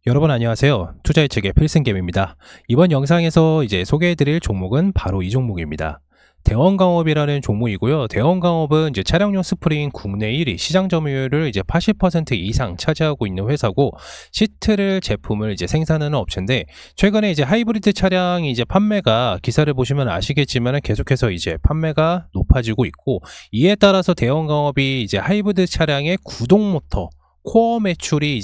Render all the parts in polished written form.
여러분 안녕하세요. 투자예측의 필승겜입니다. 이번 영상에서 소개해드릴 종목은 바로 이 종목입니다. 대원강업이라는 종목이고요. 대원강업은 차량용 스프링 국내 1위 시장 점유율을 80% 이상 차지하고 있는 회사고, 시트를 제품을 생산하는 업체인데, 최근에 하이브리드 차량이 판매가, 기사를 보시면 아시겠지만 계속해서 판매가 높아지고 있고, 이에 따라서 대원강업이 하이브리드 차량의 구동 모터 코어 매출이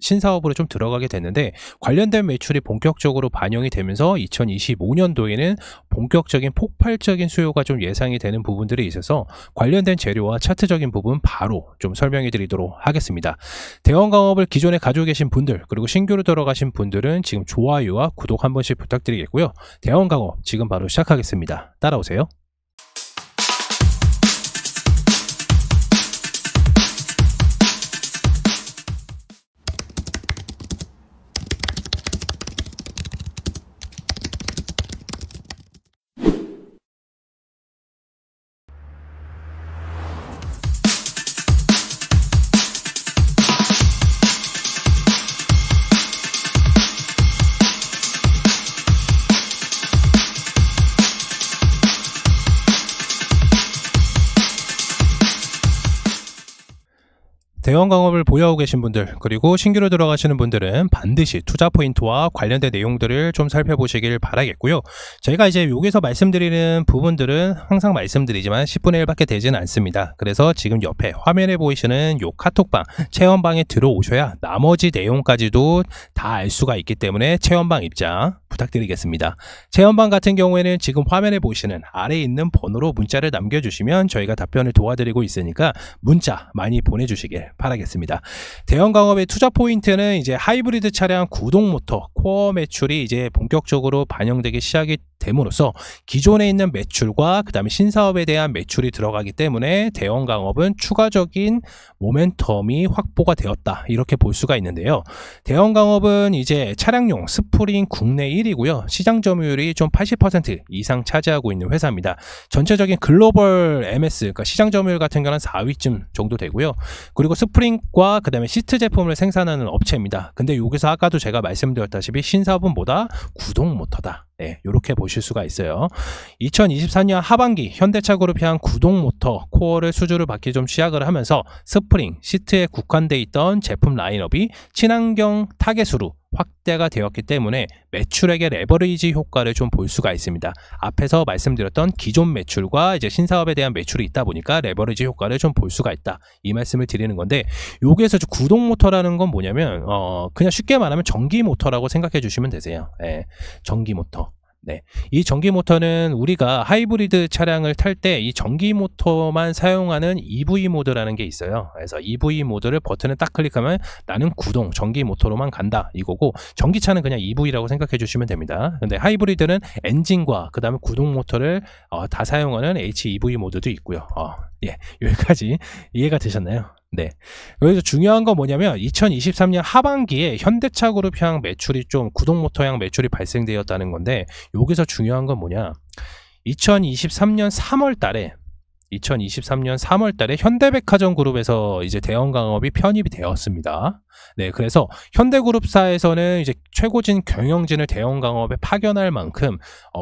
신사업으로 좀 들어가게 됐는데, 관련된 매출이 본격적으로 반영이 되면서 2025년도에는 본격적인 폭발적인 수요가 좀 예상이 되는 부분들이 있어서 관련된 재료와 차트적인 부분 바로 좀 설명해 드리도록 하겠습니다. 대원강업을 기존에 가지고 계신 분들, 그리고 신규로 들어가신 분들은 지금 좋아요와 구독 한 번씩 부탁드리겠고요. 대원강업 지금 바로 시작하겠습니다. 따라오세요. 대원강업을 보유하고 계신 분들, 그리고 신규로 들어가시는 분들은 반드시 투자 포인트와 관련된 내용들을 좀 살펴보시길 바라겠고요. 저희가 여기서 말씀드리는 부분들은 항상 말씀드리지만 10분의 1밖에 되지는 않습니다. 그래서 지금 옆에 화면에 보이시는 요 카톡방, 체험방에 들어오셔야 나머지 내용까지도 다 알 수가 있기 때문에 체험방 입장 부탁드리겠습니다. 체험방 같은 경우에는 지금 화면에 보시는 아래에 있는 번호로 문자를 남겨주시면 저희가 답변을 도와드리고 있으니까 문자 많이 보내주시길 바라겠습니다. 대원강업의 투자 포인트는 하이브리드 차량 구동 모터 코어 매출이 본격적으로 반영되기 시작이 됨으로써 기존에 있는 매출과 그 다음에 신사업에 대한 매출이 들어가기 때문에 대원강업은 추가적인 모멘텀이 확보가 되었다, 이렇게 볼 수가 있는데요. 대원강업은 차량용 스프링 국내 1위고요. 시장 점유율이 좀 80% 이상 차지하고 있는 회사입니다. 전체적인 글로벌 MS, 그러니까 시장 점유율 같은 경우는 4위쯤 정도 되고요. 그리고 스프링과 그 다음에 시트 제품을 생산하는 업체입니다. 근데 여기서 아까도 제가 말씀드렸다시피 신사업은 뭐다? 구동 모터다. 네, 이렇게 보실 수가 있어요. 2024년 하반기 현대차 그룹이 한 구동 모터 코어를 수주를 받기 좀 시작을 하면서 스프링, 시트에 국한돼 있던 제품 라인업이 친환경 타겟으로 확대가 되었기 때문에 매출액의 레버리지 효과를 좀 볼 수가 있습니다. 앞에서 말씀드렸던 기존 매출과 신사업에 대한 매출이 있다 보니까 레버리지 효과를 좀 볼 수가 있다, 이 말씀을 드리는 건데, 여기에서 구동 모터라는 건 뭐냐면 그냥 쉽게 말하면 전기 모터라고 생각해 주시면 되세요. 전기 모터. 네, 이 전기 모터는 우리가 하이브리드 차량을 탈 때 이 전기 모터만 사용하는 EV 모드라는 게 있어요. 그래서 EV 모드를 버튼을 딱 클릭하면 나는 구동 전기 모터로만 간다, 이거고, 전기차는 그냥 EV라고 생각해 주시면 됩니다. 근데 하이브리드는 엔진과 그 다음에 구동 모터를 다 사용하는 HEV 모드도 있고요. 예, 여기까지 이해가 되셨나요? 네. 여기서 중요한 건 뭐냐면 2023년 하반기에 현대차 그룹 향 매출이 좀 구동 모터 향 매출이 발생되었다는 건데, 여기서 중요한 건 뭐냐, 2023년 3월 달에 현대백화점 그룹에서 대원강업이 편입이 되었습니다. 네, 그래서 현대그룹사에서는 최고진 경영진을 대원강업에 파견할 만큼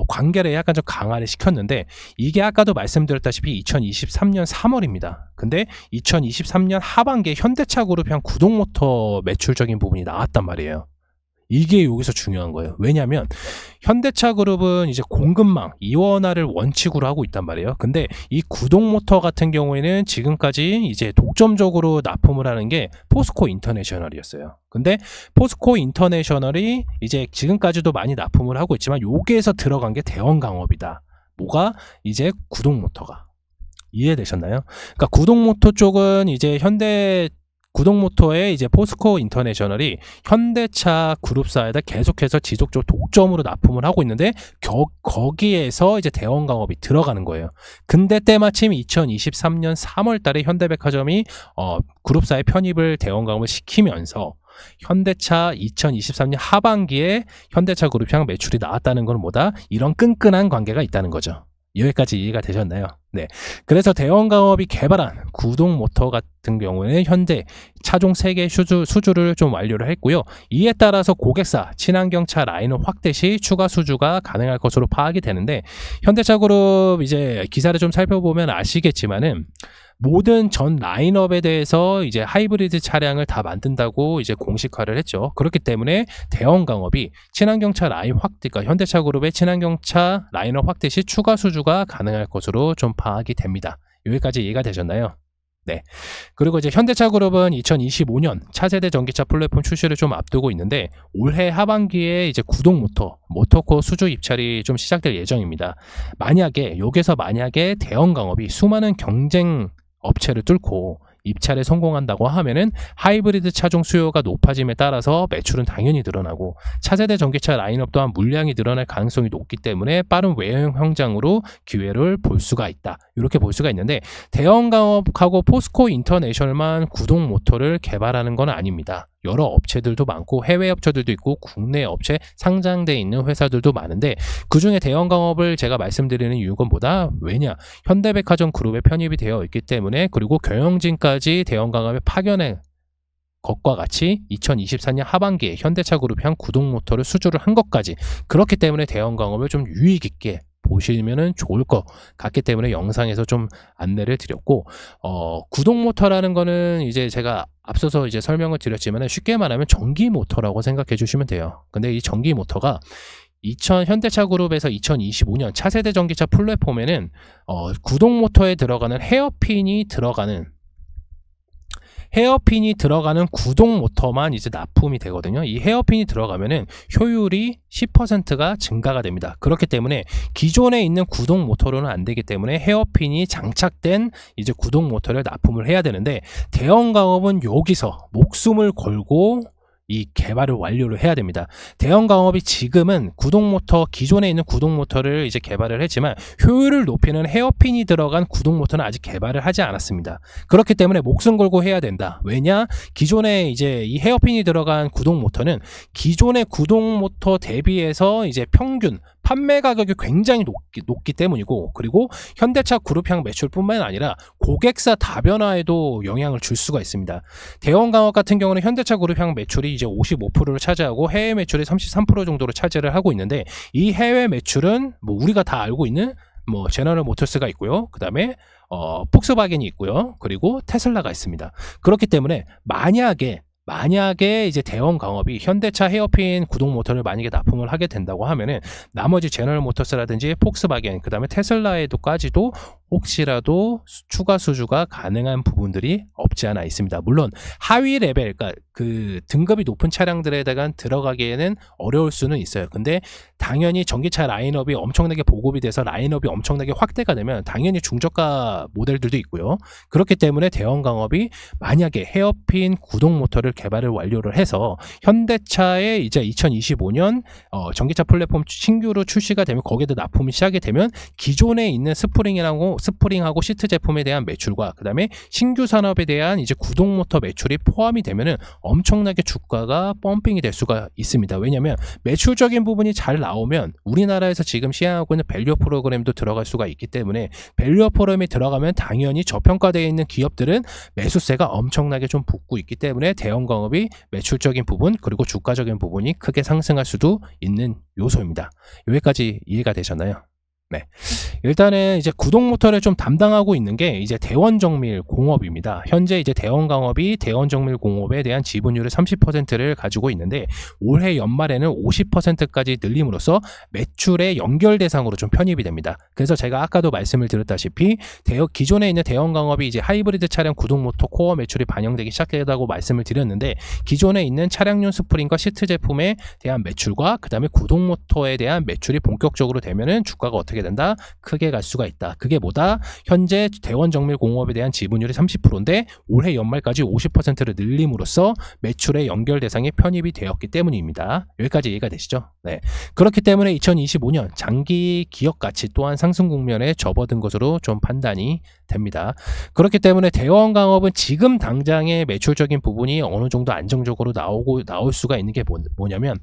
관계를 약간 좀 강화를 시켰는데, 이게 아까도 말씀드렸다시피 2023년 3월입니다. 근데 2023년 하반기에 현대차 그룹이 한 구동모터 매출적인 부분이 나왔단 말이에요. 이게 여기서 중요한 거예요. 왜냐하면 현대차 그룹은 공급망 이원화를 원칙으로 하고 있단 말이에요. 근데 이 구동 모터 같은 경우에는 지금까지 독점적으로 납품을 하는 게 포스코 인터내셔널이었어요. 근데 포스코 인터내셔널이 지금까지도 많이 납품을 하고 있지만, 여기에서 들어간 게 대원강업이다. 뭐가? 구동 모터가. 이해되셨나요? 그러니까 구동 모터 쪽은 현대 구동모터의 포스코 인터내셔널이 현대차 그룹사에다 계속해서 지속적으로 독점으로 납품을 하고 있는데, 거기에서 대원강업이 들어가는 거예요. 근데 때마침 2023년 3월 달에 현대백화점이 그룹사의 편입을 대원강업을 시키면서 현대차 2023년 하반기에 현대차 그룹 향 매출이 나왔다는 건 뭐다? 이런 끈끈한 관계가 있다는 거죠. 여기까지 이해가 되셨나요? 네. 그래서 대원강업이 개발한 구동 모터 같은 경우에는 현재 차종 3개 수주를 좀 완료를 했고요. 이에 따라서 고객사 친환경차 라인업 확대 시 추가 수주가 가능할 것으로 파악이 되는데, 현대차그룹 이제 기사를 좀 살펴보면 아시겠지만은 모든 전 라인업에 대해서 이제 하이브리드 차량을 다 만든다고 이제 공식화를 했죠. 그렇기 때문에 대원강업이 친환경차 라인 확대, 그러니까 현대차그룹의 친환경차 라인업 확대 시 추가 수주가 가능할 것으로 좀 파악이 됩니다. 여기까지 이해가 되셨나요? 네. 그리고 이제 현대차그룹은 2025년 차세대 전기차 플랫폼 출시를 좀 앞두고 있는데, 올해 하반기에 이제 구동 모터코어 수주 입찰이 좀 시작될 예정입니다. 만약에 대원강업이 수많은 경쟁 업체를 뚫고 입찰에 성공한다고 하면은 하이브리드 차종 수요가 높아짐에 따라서 매출은 당연히 늘어나고, 차세대 전기차 라인업 또한 물량이 늘어날 가능성이 높기 때문에 빠른 외형 성장으로 기회를 볼 수가 있다. 이렇게 볼 수가 있는데, 대원강업하고 포스코 인터내셔널만 구동 모터를 개발하는 건 아닙니다. 여러 업체들도 많고 해외 업체들도 있고 국내 업체 상장돼 있는 회사들도 많은데, 그중에 대원강업을 제가 말씀드리는 이유가 뭐다? 왜냐? 현대백화점 그룹에 편입이 되어 있기 때문에, 그리고 경영진까지 대원강업에 파견해 것과 같이 2024년 하반기에 현대차그룹이 한 구동 모터를 수주를 한 것까지, 그렇기 때문에 대원강업을 좀 유익 있게 보시면은 좋을 것 같기 때문에 영상에서 좀 안내를 드렸고, 구동 모터라는 거는 이제 제가 앞서서 이제 설명을 드렸지만 쉽게 말하면 전기 모터라고 생각해 주시면 돼요. 근데 이 전기 모터가 현대차그룹에서 2025년 차세대 전기차 플랫폼에는 구동 모터에 들어가는 헤어핀이 들어가는 구동 모터만 이제 납품이 되거든요. 이 헤어핀이 들어가면은 효율이 10%가 증가가 됩니다. 그렇기 때문에 기존에 있는 구동 모터로는 안 되기 때문에 헤어핀이 장착된 이제 구동 모터를 납품을 해야 되는데, 대원강업은 여기서 목숨을 걸고 이 개발을 완료를 해야 됩니다. 대원강업이 지금은 기존에 있는 구동 모터를 이제 개발을 했지만 효율을 높이는 헤어핀이 들어간 구동 모터는 아직 개발을 하지 않았습니다. 그렇기 때문에 목숨 걸고 해야 된다. 왜냐? 기존에 이제 이 헤어핀이 들어간 구동 모터는 기존의 구동 모터 대비해서 이제 평균 판매 가격이 굉장히 높기 때문이고, 그리고 현대차 그룹향 매출뿐만 아니라 고객사 다변화에도 영향을 줄 수가 있습니다. 대원강업 같은 경우는 현대차 그룹향 매출이 이제 55%를 차지하고 해외 매출이 33% 정도로 차지를 하고 있는데, 이 해외 매출은 뭐 우리가 다 알고 있는 뭐 제너럴 모터스가 있고요. 그 다음에 폭스바겐이 있고요. 그리고 테슬라가 있습니다. 그렇기 때문에 만약에 이제 대원강업이 현대차 헤어핀 구동 모터를 만약에 납품을 하게 된다고 하면은 나머지 제너럴 모터스라든지 폭스바겐, 그 다음에 테슬라에도까지도 혹시라도 추가 수주가 가능한 부분들이 없지 않아 있습니다. 물론 하위 레벨, 그러니까 그 등급이 높은 차량들에다가 들어가기에는 어려울 수는 있어요. 근데 당연히 전기차 라인업이 엄청나게 보급이 돼서 라인업이 엄청나게 확대가 되면 당연히 중저가 모델들도 있고요. 그렇기 때문에 대원강업이 만약에 헤어핀 구동 모터를 개발을 완료를 해서 현대차의 이제 2025년 전기차 플랫폼 신규로 출시가 되면 거기에도 납품이 시작이 되면 기존에 있는 스프링하고 시트 제품에 대한 매출과 그 다음에 신규 산업에 대한 이제 구동 모터 매출이 포함이 되면은 엄청나게 주가가 펌핑이 될 수가 있습니다. 왜냐하면 매출적인 부분이 잘 나오면 우리나라에서 지금 시행하고 있는 밸류업 프로그램도 들어갈 수가 있기 때문에, 밸류업 프로그램이 들어가면 당연히 저평가되어 있는 기업들은 매수세가 엄청나게 좀 붙고 있기 때문에 대원강업이 매출적인 부분 그리고 주가적인 부분이 크게 상승할 수도 있는 요소입니다. 여기까지 이해가 되셨나요? 네. 일단은 이제 구동 모터를 좀 담당하고 있는 게 이제 대원정밀공업입니다. 현재 이제 대원강업이 대원정밀공업에 대한 지분율을 30%를 가지고 있는데, 올해 연말에는 50%까지 늘림으로써 매출의 연결 대상으로 좀 편입이 됩니다. 그래서 제가 아까도 말씀을 드렸다시피 기존에 있는 대원강업이 이제 하이브리드 차량 구동 모터 코어 매출이 반영되기 시작했다고 말씀을 드렸는데, 기존에 있는 차량용 스프링과 시트 제품에 대한 매출과 그 다음에 구동 모터에 대한 매출이 본격적으로 되면은 주가가 어떻게 된다? 크게 갈 수가 있다. 그게 뭐다? 현재 대원정밀공업에 대한 지분율이 30%인데 올해 연말까지 50%를 늘림으로써 매출의 연결 대상에 편입이 되었기 때문입니다. 여기까지 이해가 되시죠? 네. 그렇기 때문에 2025년 장기 기업 가치 또한 상승 국면에 접어든 것으로 좀 판단이 됩니다. 그렇기 때문에 대원강업은 지금 당장의 매출적인 부분이 어느 정도 안정적으로 나올 수가 있는 게 뭐냐면,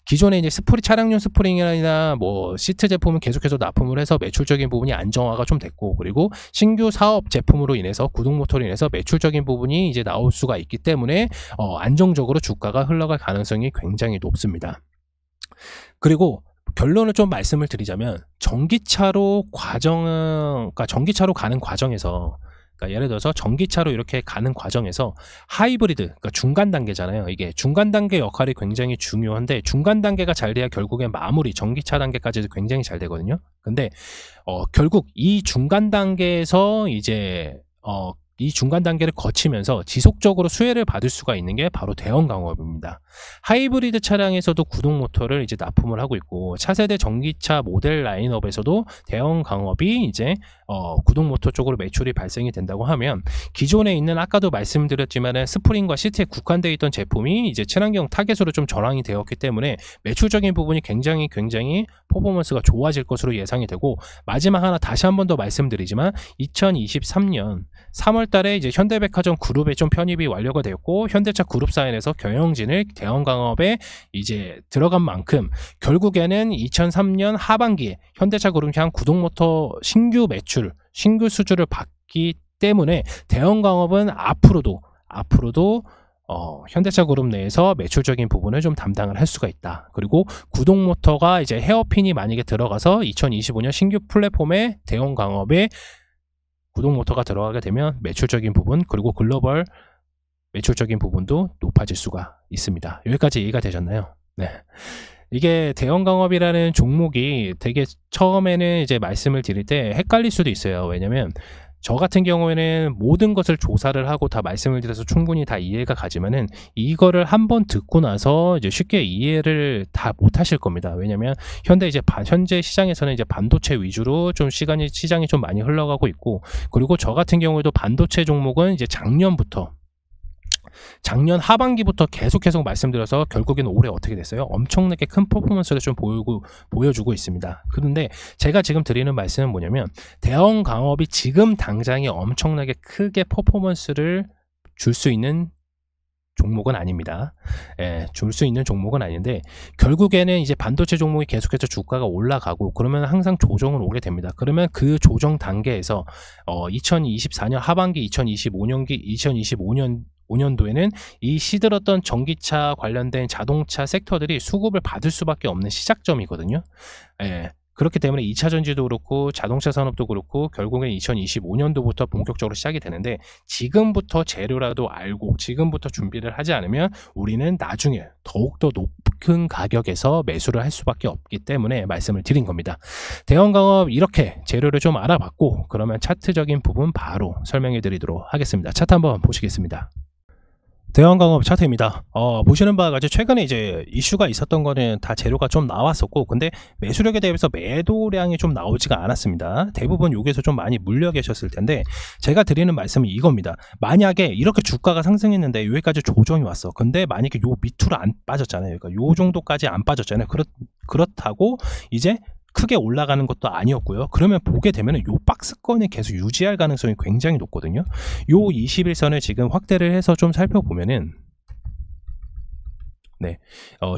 기존에 이제 차량용 스프링이나 뭐 시트 제품은 계속해서 납품을 납품을 해서 매출적인 부분이 안정화가 좀 됐고, 그리고 신규 사업 제품으로 인해서 구동 모터로 인해서 매출적인 부분이 이제 나올 수가 있기 때문에 안정적으로 주가가 흘러갈 가능성이 굉장히 높습니다. 그리고 결론을 좀 말씀을 드리자면, 전기차로 가는 과정에서, 그러니까 예를 들어서 전기차로 이렇게 가는 과정에서 하이브리드, 그러니까 중간 단계잖아요. 이게 중간 단계 역할이 굉장히 중요한데, 중간 단계가 잘 돼야 결국엔 마무리 전기차 단계까지도 굉장히 잘 되거든요. 근데 결국 이 중간 단계에서 이제 이 중간 단계를 거치면서 지속적으로 수혜를 받을 수가 있는 게 바로 대형 강업입니다. 하이브리드 차량에서도 구동 모터를 이제 납품을 하고 있고, 차세대 전기차 모델 라인업에서도 대형 강업이 이제 구동 모터 쪽으로 매출이 발생이 된다고 하면, 기존에 있는 아까도 말씀드렸지만은 스프링과 시트에 국한되어 있던 제품이 이제 친환경 타겟으로 좀 전환이 되었기 때문에 매출적인 부분이 굉장히 퍼포먼스가 좋아질 것으로 예상이 되고, 마지막 하나 다시 한 번 더 말씀드리지만 2023년 3월 달에 이제 현대백화점 그룹에 좀 편입이 완료가 되었고, 현대차 그룹 사인에서 경영진을 대형 강업에 이제 들어간 만큼, 결국에는 2003년 하반기에 현대차 그룹이 한 구동 모터 신규 매출, 신규 수주를 받기 때문에 대형 강업은 앞으로도 현대차 그룹 내에서 매출적인 부분을 좀 담당을 할 수가 있다. 그리고 구동 모터가 이제 헤어핀이 만약에 들어가서 2025년 신규 플랫폼에 대형 강업에 구동 모터가 들어가게 되면 매출적인 부분, 그리고 글로벌 매출적인 부분도 높아질 수가 있습니다. 여기까지 이해가 되셨나요? 네. 이게 대형 강업이라는 종목이 되게 처음에는 이제 말씀을 드릴 때 헷갈릴 수도 있어요. 왜냐면 저 같은 경우에는 모든 것을 조사를 하고 다 말씀을 드려서 충분히 다 이해가 가지만은, 이거를 한번 듣고 나서 이제 쉽게 이해를 다 못 하실 겁니다. 왜냐면 현재 시장에서는 이제 반도체 위주로 좀 시장이 좀 많이 흘러가고 있고, 그리고 저 같은 경우에도 반도체 종목은 이제 작년 하반기부터 계속 말씀드려서 결국에는 올해 어떻게 됐어요? 엄청나게 큰 퍼포먼스를 좀 보여주고 있습니다. 그런데 제가 지금 드리는 말씀은 뭐냐면, 대형 강업이 지금 당장에 엄청나게 크게 퍼포먼스를 줄 수 있는 종목은 아닙니다. 줄 수 있는 종목은 아닌데, 결국에는 이제 반도체 종목이 계속해서 주가가 올라가고 그러면 항상 조정은 오게 됩니다. 그러면 그 조정 단계에서 2024년 하반기, 2025년도에는 이 시들었던 전기차 관련된 자동차 섹터들이 수급을 받을 수밖에 없는 시작점이거든요. 그렇기 때문에 2차 전지도 그렇고 자동차 산업도 그렇고 결국엔 2025년도부터 본격적으로 시작이 되는데, 지금부터 재료라도 알고 지금부터 준비를 하지 않으면 우리는 나중에 더욱더 높은 가격에서 매수를 할 수밖에 없기 때문에 말씀을 드린 겁니다. 대형 강업 이렇게 재료를 좀 알아봤고, 그러면 차트적인 부분 바로 설명해 드리도록 하겠습니다. 차트 한번 보시겠습니다. 대형 강업 차트입니다. 보시는 바와 같이 최근에 이제 이슈가 있었던 거는 다 재료가 좀 나왔었고, 근데 매수력에 대해서 매도량이 좀 나오지가 않았습니다. 대부분 여기서 좀 많이 물려 계셨을 텐데, 제가 드리는 말씀은 이겁니다. 만약에 이렇게 주가가 상승했는데 여기까지 조정이 왔어. 근데 만약에 요 밑으로 안 빠졌잖아요. 그러니까 요 정도까지 안 빠졌잖아요. 그렇다고 이제 크게 올라가는 것도 아니었고요. 그러면 보게 되면 요 박스권이 계속 유지할 가능성이 굉장히 높거든요. 요 21선을 지금 확대를 해서 좀 살펴보면은,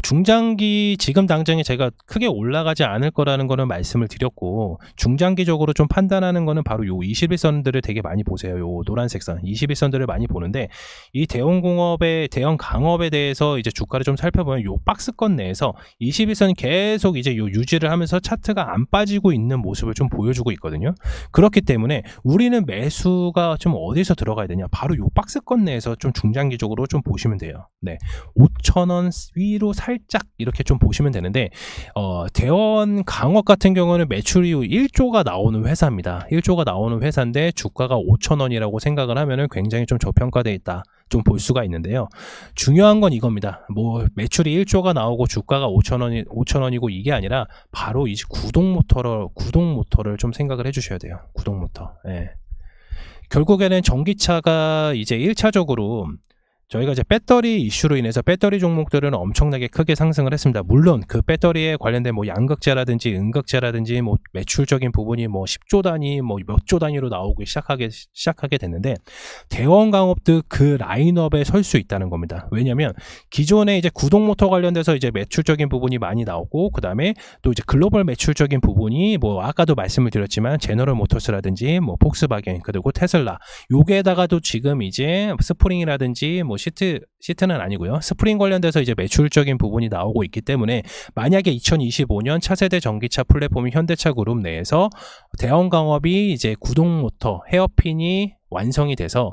중장기 지금 당장에 제가 크게 올라가지 않을 거라는 거는 말씀을 드렸고, 중장기적으로 좀 판단하는 거는 바로 요 21선들을 되게 많이 보세요. 요 노란색 선 21선들을 많이 보는데, 이 대형 강업에 대해서 이제 주가를 좀 살펴보면 요 박스권 내에서 21선이 계속 이제 요 유지를 하면서 차트가 안 빠지고 있는 모습을 좀 보여주고 있거든요. 그렇기 때문에 우리는 매수가 좀 어디서 들어가야 되냐, 바로 요 박스권 내에서 좀 중장기적으로 좀 보시면 돼요. 5,000원 위로 살짝 이렇게 좀 보시면 되는데, 대원 강업 같은 경우는 매출이 1조가 나오는 회사입니다. 1조가 나오는 회사인데 주가가 5,000원이라고 생각을 하면은 굉장히 좀 저평가되어 있다, 좀 볼 수가 있는데요. 중요한 건 이겁니다. 뭐 매출이 1조가 나오고 주가가 5,000원이고 이게 아니라 바로 이제 구동 모터를 좀 생각을 해주셔야 돼요. 구동 모터. 결국에는 전기차가 이제 1차적으로 저희가 이제 배터리 이슈로 인해서 배터리 종목들은 엄청나게 크게 상승을 했습니다. 물론 그 배터리에 관련된 뭐 양극재라든지 음극재라든지 뭐 매출적인 부분이 뭐 10조 단위 뭐 몇 조 단위로 나오기 시작하게 됐는데, 대원강업도 그 라인업에 설 수 있다는 겁니다. 왜냐면 기존에 이제 구동 모터 관련돼서 이제 매출적인 부분이 많이 나오고, 그 다음에 또 이제 글로벌 매출적인 부분이 뭐 아까도 말씀을 드렸지만 제너럴 모터스라든지 뭐 폭스바겐 그리고 테슬라, 요게다가도 지금 이제 스프링이라든지 뭐 시트는 아니고요, 스프링 관련돼서 이제 매출적인 부분이 나오고 있기 때문에, 만약에 2025년 차세대 전기차 플랫폼인 현대차 그룹 내에서 대원강업이 이제 구동 모터 헤어핀이 완성이 돼서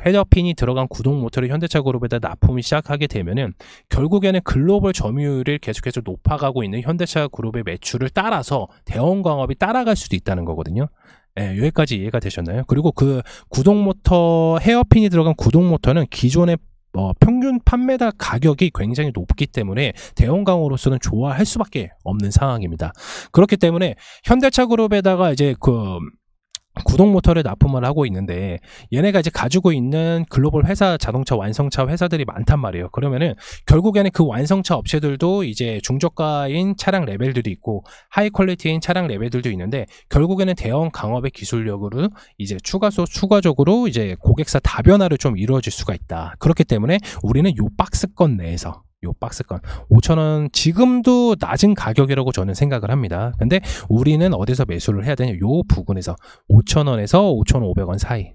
헤어핀이 들어간 구동 모터를 현대차 그룹에다 납품이 시작하게 되면은, 결국에는 글로벌 점유율을 계속해서 높아가고 있는 현대차 그룹의 매출을 따라서 대원강업이 따라갈 수도 있다는 거거든요. 네, 여기까지 이해가 되셨나요? 그리고 그 구동 모터 헤어핀이 들어간 구동 모터는 기존의 평균 판매다 가격이 굉장히 높기 때문에 대원강업으로서는 좋아할 수밖에 없는 상황입니다. 그렇기 때문에 현대차 그룹에다가 이제 그 구동 모터를 납품을 하고 있는데, 얘네가 이제 가지고 있는 글로벌 회사, 자동차 완성차 회사들이 많단 말이에요. 그러면은 결국에는 그 완성차 업체들도 이제 중저가인 차량 레벨들이 있고 하이 퀄리티인 차량 레벨들도 있는데, 결국에는 대원강업의 기술력으로 이제 추가적으로 이제 고객사 다변화를 좀 이루어질 수가 있다. 그렇기 때문에 우리는 요 박스권 내에서, 요 박스권 5,000원 지금도 낮은 가격이라고 저는 생각을 합니다. 근데 우리는 어디서 매수를 해야 되냐, 요 부분에서 5,000원에서 5,500원 사이,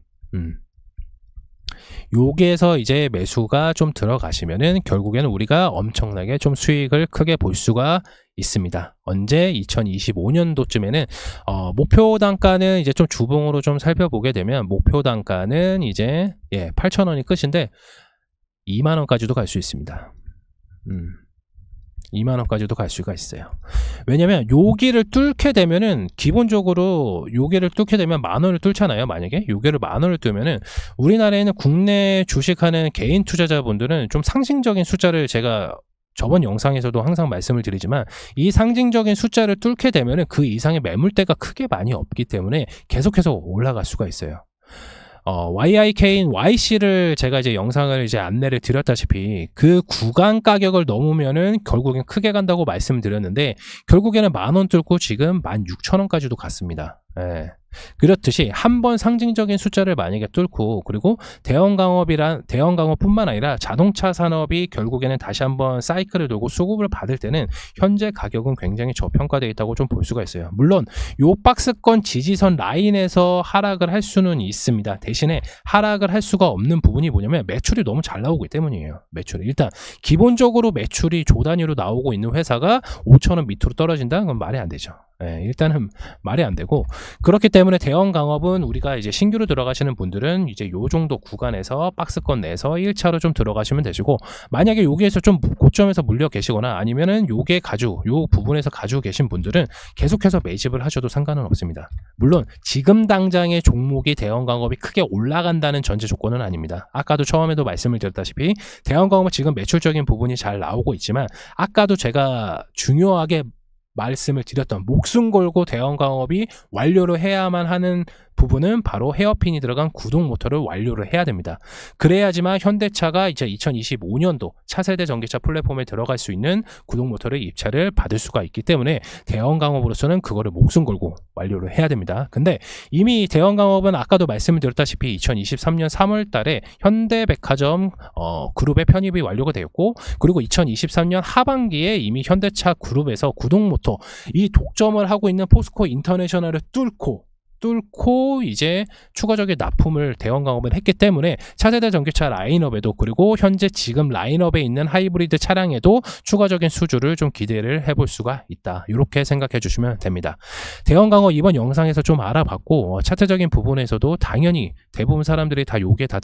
여기에서 이제 매수가 좀 들어가시면은 결국에는 우리가 엄청나게 좀 수익을 크게 볼 수가 있습니다. 언제? 2025년도쯤에는 목표 단가는 이제 좀 주봉으로 좀 살펴보게 되면, 목표 단가는 이제 8,000원이 끝인데 2만원까지도 갈 수 있습니다. 2만원까지도 갈 수가 있어요. 왜냐면 여기를 뚫게 되면은, 기본적으로 여기를 뚫게 되면 만원을 뚫잖아요. 만약에 여기를 만원을 뚫면은, 우리나라에는 국내 주식하는 개인 투자자분들은 좀 상징적인 숫자를, 제가 저번 영상에서도 항상 말씀을 드리지만, 이 상징적인 숫자를 뚫게 되면은 그 이상의 매물대가 크게 많이 없기 때문에 계속해서 올라갈 수가 있어요. YIK인 YC를 제가 이제 영상을 이제 안내를 드렸다시피, 그 구간 가격을 넘으면은 결국엔 크게 간다고 말씀드렸는데, 결국에는 만원 뚫고 지금 16,000원까지도 갔습니다. 그렇듯이 한번 상징적인 숫자를 만약에 뚫고, 그리고 대원강업뿐만 아니라 자동차 산업이 결국에는 다시 한번 사이클을 돌고 수급을 받을 때는 현재 가격은 굉장히 저평가되어 있다고 좀 볼 수가 있어요. 물론 요 박스권 지지선 라인에서 하락을 할 수는 있습니다. 대신에 하락을 할 수가 없는 부분이 뭐냐면, 매출이 너무 잘 나오기 때문이에요. 매출이 일단 기본적으로 매출이 조 단위로 나오고 있는 회사가 5,000원 밑으로 떨어진다? 그건 말이 안 되죠. 일단은 말이 안 되고, 그렇기 때문에 대원강업은 우리가 이제 신규로 들어가시는 분들은 이제 요 정도 구간에서 박스권 내에서 1차로 좀 들어가시면 되시고, 만약에 여기에서 좀 고점에서 물려 계시거나 아니면은 요 부분에서 가지고 계신 분들은 계속해서 매집을 하셔도 상관은 없습니다. 물론 지금 당장의 종목이 대원강업이 크게 올라간다는 전제 조건은 아닙니다. 아까도 처음에도 말씀을 드렸다시피 대원강업은 지금 매출적인 부분이 잘 나오고 있지만, 아까도 제가 중요하게 말씀을 드렸던, 목숨 걸고 대원강업이 완료를 해야만 하는 부분은 바로 헤어핀이 들어간 구동 모터를 완료를 해야 됩니다. 그래야지만 현대차가 이제 2025년도 차세대 전기차 플랫폼에 들어갈 수 있는 구동 모터를 입찰을 받을 수가 있기 때문에, 대원강업으로서는 그거를 목숨 걸고 완료를 해야 됩니다. 근데 이미 대원강업은 아까도 말씀을 드렸다시피 2023년 3월 달에 현대백화점 그룹의 편입이 완료가 되었고, 그리고 2023년 하반기에 이미 현대차 그룹에서 구동 모터 이 독점을 하고 있는 포스코 인터내셔널을 뚫고 이제 추가적인 납품을 대원강업을 했기 때문에, 차세대 전기차 라인업에도, 그리고 현재 지금 라인업에 있는 하이브리드 차량에도 추가적인 수주를 좀 기대를 해볼 수가 있다. 이렇게 생각해 주시면 됩니다. 대원강업 이번 영상에서 좀 알아봤고, 차트적인 부분에서도 당연히 대부분 사람들이 다 요게 다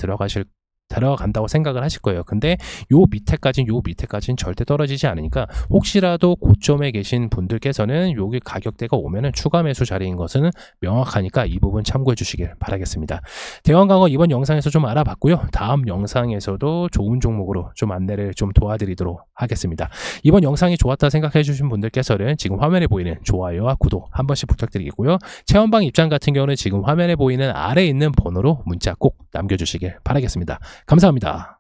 들어간다고 생각을 하실 거예요. 근데 요 밑에까지는 절대 떨어지지 않으니까, 혹시라도 고점에 계신 분들께서는 여기 가격대가 오면은 추가 매수 자리인 것은 명확하니까 이 부분 참고해 주시길 바라겠습니다. 대원강업 이번 영상에서 좀 알아봤고요. 다음 영상에서도 좋은 종목으로 좀 안내를 좀 도와드리도록 하겠습니다. 이번 영상이 좋았다 생각해 주신 분들께서는 지금 화면에 보이는 좋아요와 구독 한 번씩 부탁드리겠고요. 체험방 입장 같은 경우는 지금 화면에 보이는 아래에 있는 번호로 문자 꼭 남겨주시길 바라겠습니다. 감사합니다.